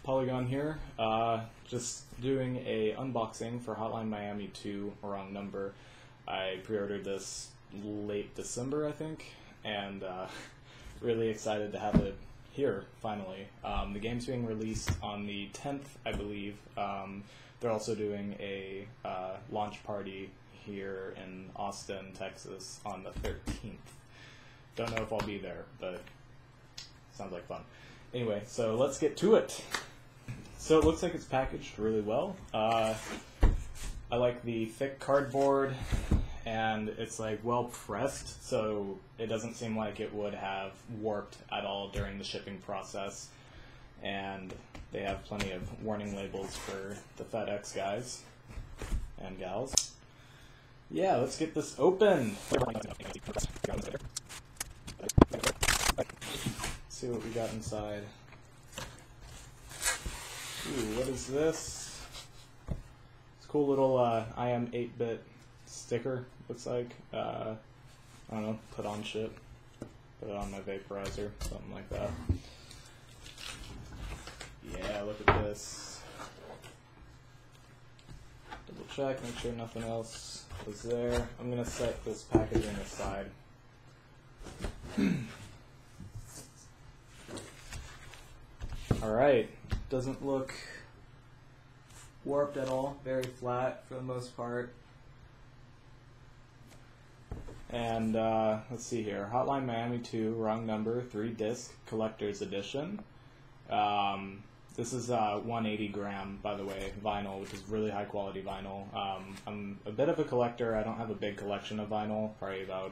Polygon here, just doing a unboxing for Hotline Miami 2, wrong number. I pre-ordered this late December, I think, and really excited to have it here, finally. The game's being released on the 10th, I believe. They're also doing a launch party here in Austin, Texas on the 13th. Don't know if I'll be there, but sounds like fun. Anyway, so let's get to it. So it looks like it's packaged really well. I like the thick cardboard, and it's like well pressed, so it doesn't seem like it would have warped at all during the shipping process. And they have plenty of warning labels for the FedEx guys and gals. Yeah, let's get this open. See what we got inside. Ooh, what is this? It's a cool little I am 8-bit sticker, looks like. I don't know, put on shit. Put it on my vaporizer, something like that. Yeah, look at this. Double check, make sure nothing else is there. I'm going to set this packaging aside. Alright, doesn't look warped at all, very flat for the most part. And let's see here, Hotline Miami 2, wrong number, 3-disc collector's edition. This is 180 gram, by the way, vinyl, which is really high quality vinyl. I'm a bit of a collector. I don't have a big collection of vinyl, probably about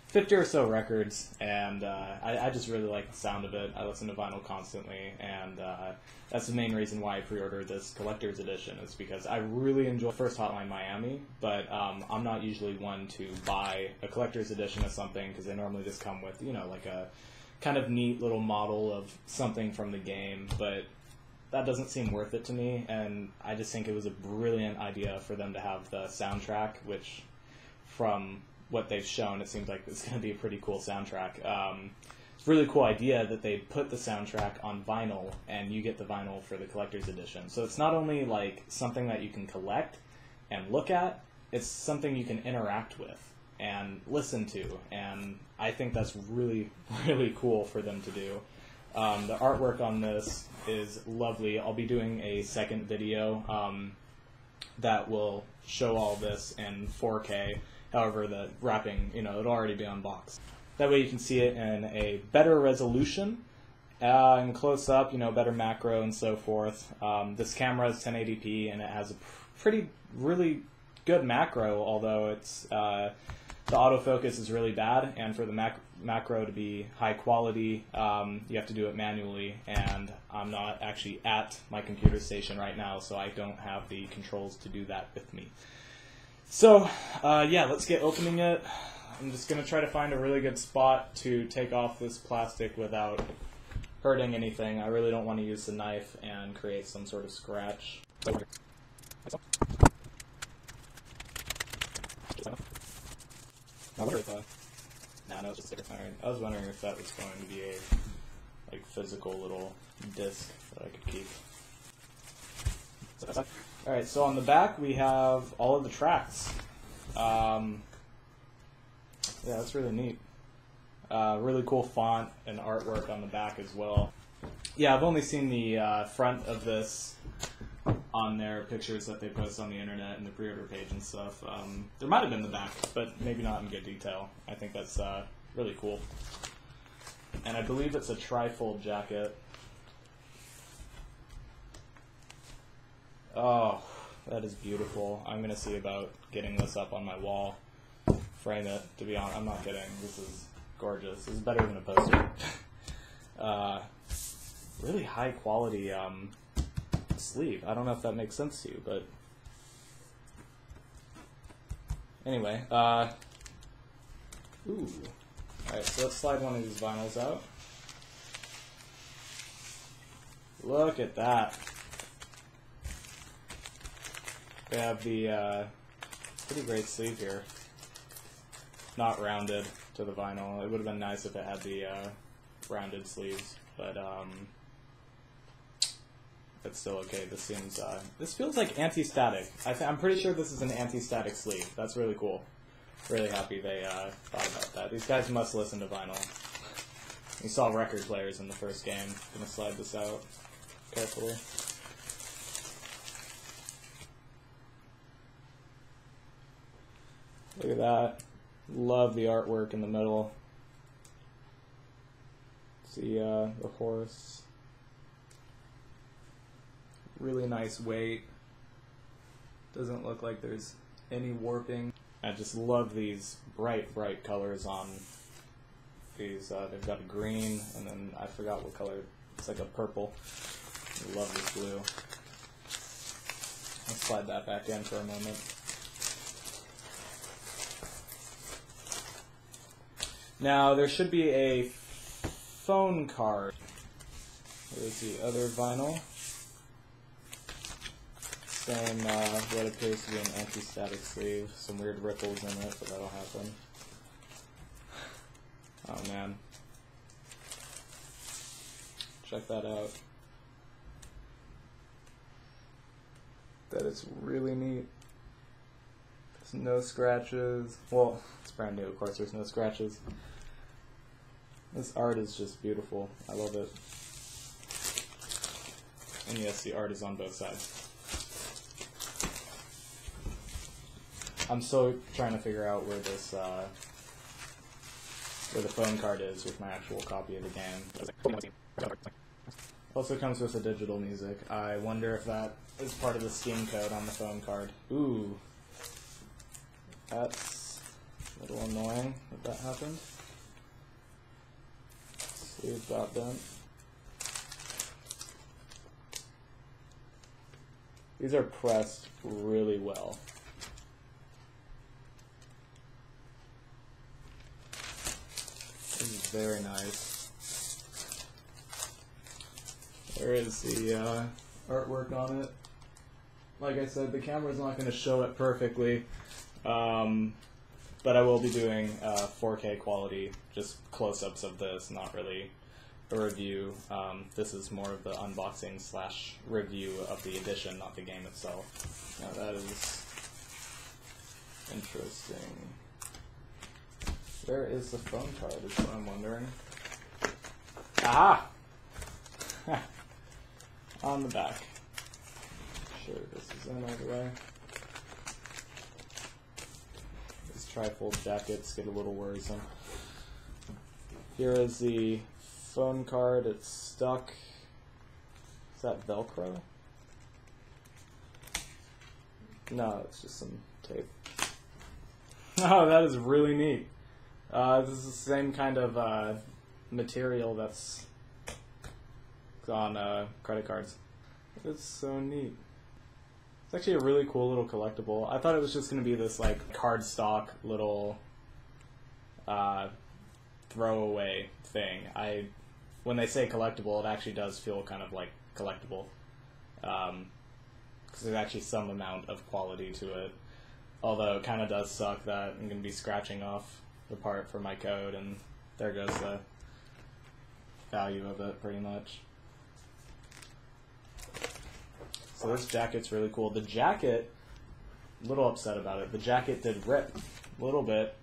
50 or so records, and I just really like the sound of it. I listen to vinyl constantly, and that's the main reason why I pre-ordered this collector's edition, is because I really enjoy first Hotline Miami, but I'm not usually one to buy a collector's edition of something, because they normally just come with, you know, like a kind of neat little model of something from the game, but that doesn't seem worth it to me, and I just think it was a brilliant idea for them to have the soundtrack, which from what they've shown, it seems like it's going to be a pretty cool soundtrack. It's a really cool idea that they put the soundtrack on vinyl, and you get the vinyl for the collector's edition. So it's not only like something that you can collect and look at, it's something you can interact with and listen to, and I think that's really, really cool for them to do. The artwork on this is lovely. I'll be doing a second video that will show all this in 4K. However, the wrapping, you know, it'll already be unboxed. That way you can see it in a better resolution and close up, you know, better macro and so forth. This camera is 1080p, and it has a really good macro, although it's the autofocus is really bad, and for the macro to be high quality, you have to do it manually, and I'm not actually at my computer station right now, so I don't have the controls to do that with me. So, yeah, let's get opening it. I'm just going to try to find a really good spot to take off this plastic without hurting anything. I really don't want to use the knife and create some sort of scratch. No, it's just sticker. Alright, I was wondering if that was going to be a like physical little disc that I could keep. Alright, so on the back we have all of the tracks. Yeah, that's really neat. Really cool font and artwork on the back as well. Yeah, I've only seen the front of this on their pictures that they post on the internet and the pre-order page and stuff. There might have been the back, but maybe not in good detail. I think that's really cool. And I believe it's a Trifold jacket. Oh, that is beautiful. I'm going to see about getting this up on my wall. Frame it, to be honest. I'm not kidding. This is gorgeous. This is better than a poster. Really high quality sleeve. I don't know if that makes sense to you, but anyway, ooh. Alright, so let's slide one of these vinyls out. Look at that. They have the pretty great sleeve here. Not rounded to the vinyl. It would have been nice if it had the rounded sleeves, but it's still okay. This seems, this feels like anti-static. I'm pretty sure this is an anti-static sleeve. That's really cool. Really happy they thought about that. These guys must listen to vinyl. You saw record players in the first game. Gonna slide this out carefully. Look at that. Love the artwork in the middle. See the horse. Really nice weight. Doesn't look like there's any warping. I just love these bright, bright colors on these. They've got a green, and then I forgot what color. It's like a purple. I love this blue. Let's slide that back in for a moment. Now, there should be a phone card. Here's the other vinyl. Same, what appears to be an anti-static sleeve. Some weird ripples in it, but that'll happen. Oh man. Check that out. That is really neat. There's no scratches. Well, it's brand new, of course, there's no scratches. This art is just beautiful. I love it. And yes, the art is on both sides. I'm still trying to figure out where this, where the phone card is with my actual copy of the game. Also comes with the digital music. I wonder if that is part of the Steam code on the phone card. Ooh. That's a little annoying that happened. Sleeve got bent. These are pressed really well. This is very nice. There is the artwork on it. Like I said, the camera's not going to show it perfectly, but I will be doing 4K quality, just close-ups of this, not really a review. This is more of the unboxing slash review of the edition, not the game itself. Now that is interesting. Where is the phone card is what I'm wondering. Aha! On the back. Sure, this is in all the way. These trifold jackets get a little worrisome. Here is the phone card. It's stuck. Is that Velcro? No, it's just some tape. Oh, that is really neat. This is the same kind of material that's on credit cards. It's so neat. It's actually a really cool little collectible. I thought it was just going to be this like cardstock little throwaway thing. When they say collectible, it actually does feel kind of like collectible, because there's actually some amount of quality to it. Although it kind of does suck that I'm going to be scratching off the part for my code, and there goes the value of it pretty much. So this jacket's really cool. The jacket, a little upset about it. The jacket did rip a little bit,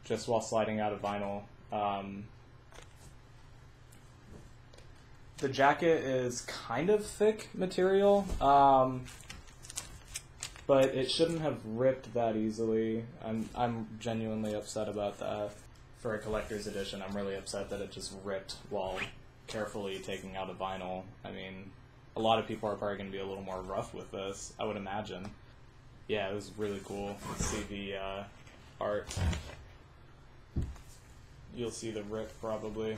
just while sliding out of vinyl. The jacket is kind of thick material, but it shouldn't have ripped that easily. I'm genuinely upset about that. For a collector's edition, I'm really upset that it just ripped while carefully taking out a vinyl. I mean, a lot of people are probably going to be a little more rough with this, I would imagine. Yeah, it was really cool. Let's see the art. You'll see the rip probably.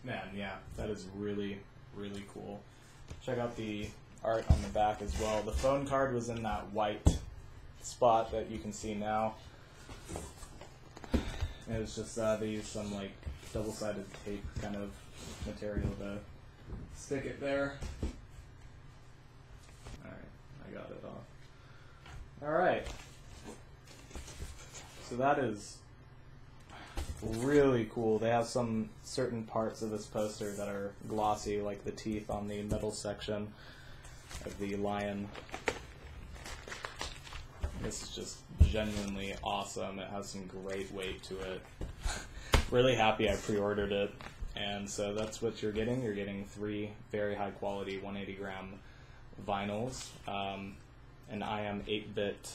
Man, yeah, that is really, really cool. Check out the art on the back as well. The phone card was in that white spot that you can see now. And it was just they used some like double-sided tape kind of material to stick it there. Alright, I got it off. Alright. So that is really cool. They have some certain parts of this poster that are glossy, like the teeth on the middle section of the lion. This is just genuinely awesome. It has some great weight to it. Really happy I pre-ordered it. And so that's what you're getting. You're getting 3 very high quality 180 gram vinyls, an I Am 8-bit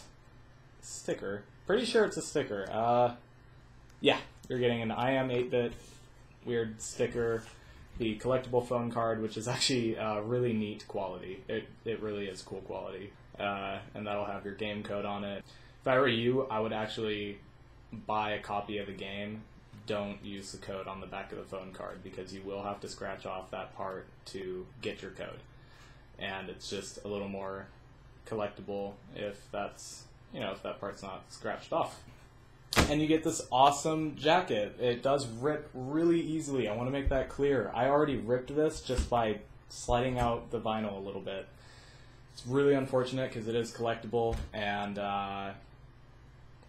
sticker. Pretty sure it's a sticker. Yeah, you're getting an I Am 8-bit weird sticker, the collectible phone card, which is actually really neat quality. It really is cool quality. And that'll have your game code on it. If I were you, I would actually buy a copy of the game. Don't use the code on the back of the phone card, because you will have to scratch off that part to get your code. And it's just a little more collectible if that's, if that part's not scratched off. And you get this awesome jacket. It does rip really easily. I want to make that clear. I already ripped this just by sliding out the vinyl a little bit. It's really unfortunate because it is collectible, and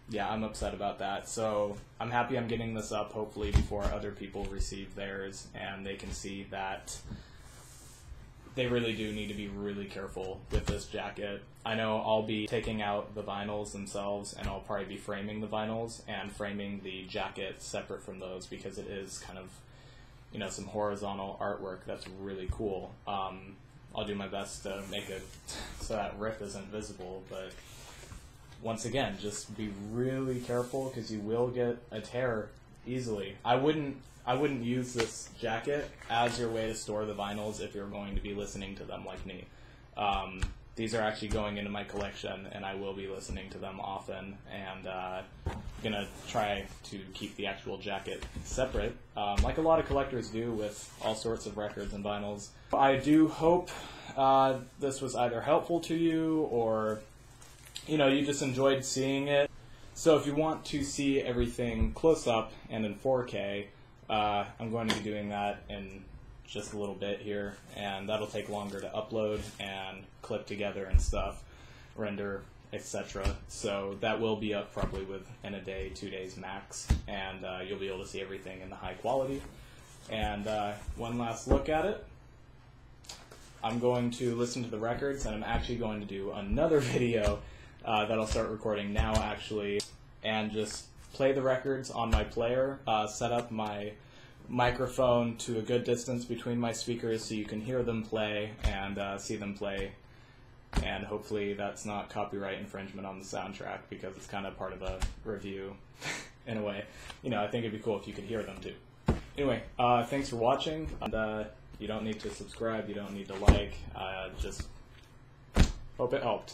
yeah, I'm upset about that. So I'm happy I'm getting this up, hopefully, before other people receive theirs, and they can see that they really do need to be really careful with this jacket. I know I'll be taking out the vinyls themselves, and I'll probably be framing the vinyls and framing the jacket separate from those, because it is kind of, some horizontal artwork that's really cool. I'll do my best to make it so that rip isn't visible, but once again, just be really careful, because you will get a tear easily. I wouldn't use this jacket as your way to store the vinyls if you're going to be listening to them like me. These are actually going into my collection, and I will be listening to them often, and I'm going to try to keep the actual jacket separate, like a lot of collectors do with all sorts of records and vinyls. I do hope this was either helpful to you, or you just enjoyed seeing it. So if you want to see everything close up and in 4K, I'm going to be doing that in just a little bit here, and that'll take longer to upload and clip together and stuff, render, etc. So that will be up probably within a day, 2 days max, and you'll be able to see everything in the high quality. And one last look at it. I'm going to listen to the records, and I'm actually going to do another video that I'll start recording now, actually, and just play the records on my player, set up my microphone to a good distance between my speakers so you can hear them play and see them play, and hopefully that's not copyright infringement on the soundtrack, because it's kind of part of a review in a way. I think it'd be cool if you could hear them too. Anyway, thanks for watching, and you don't need to subscribe, you don't need to like, just hope it helped.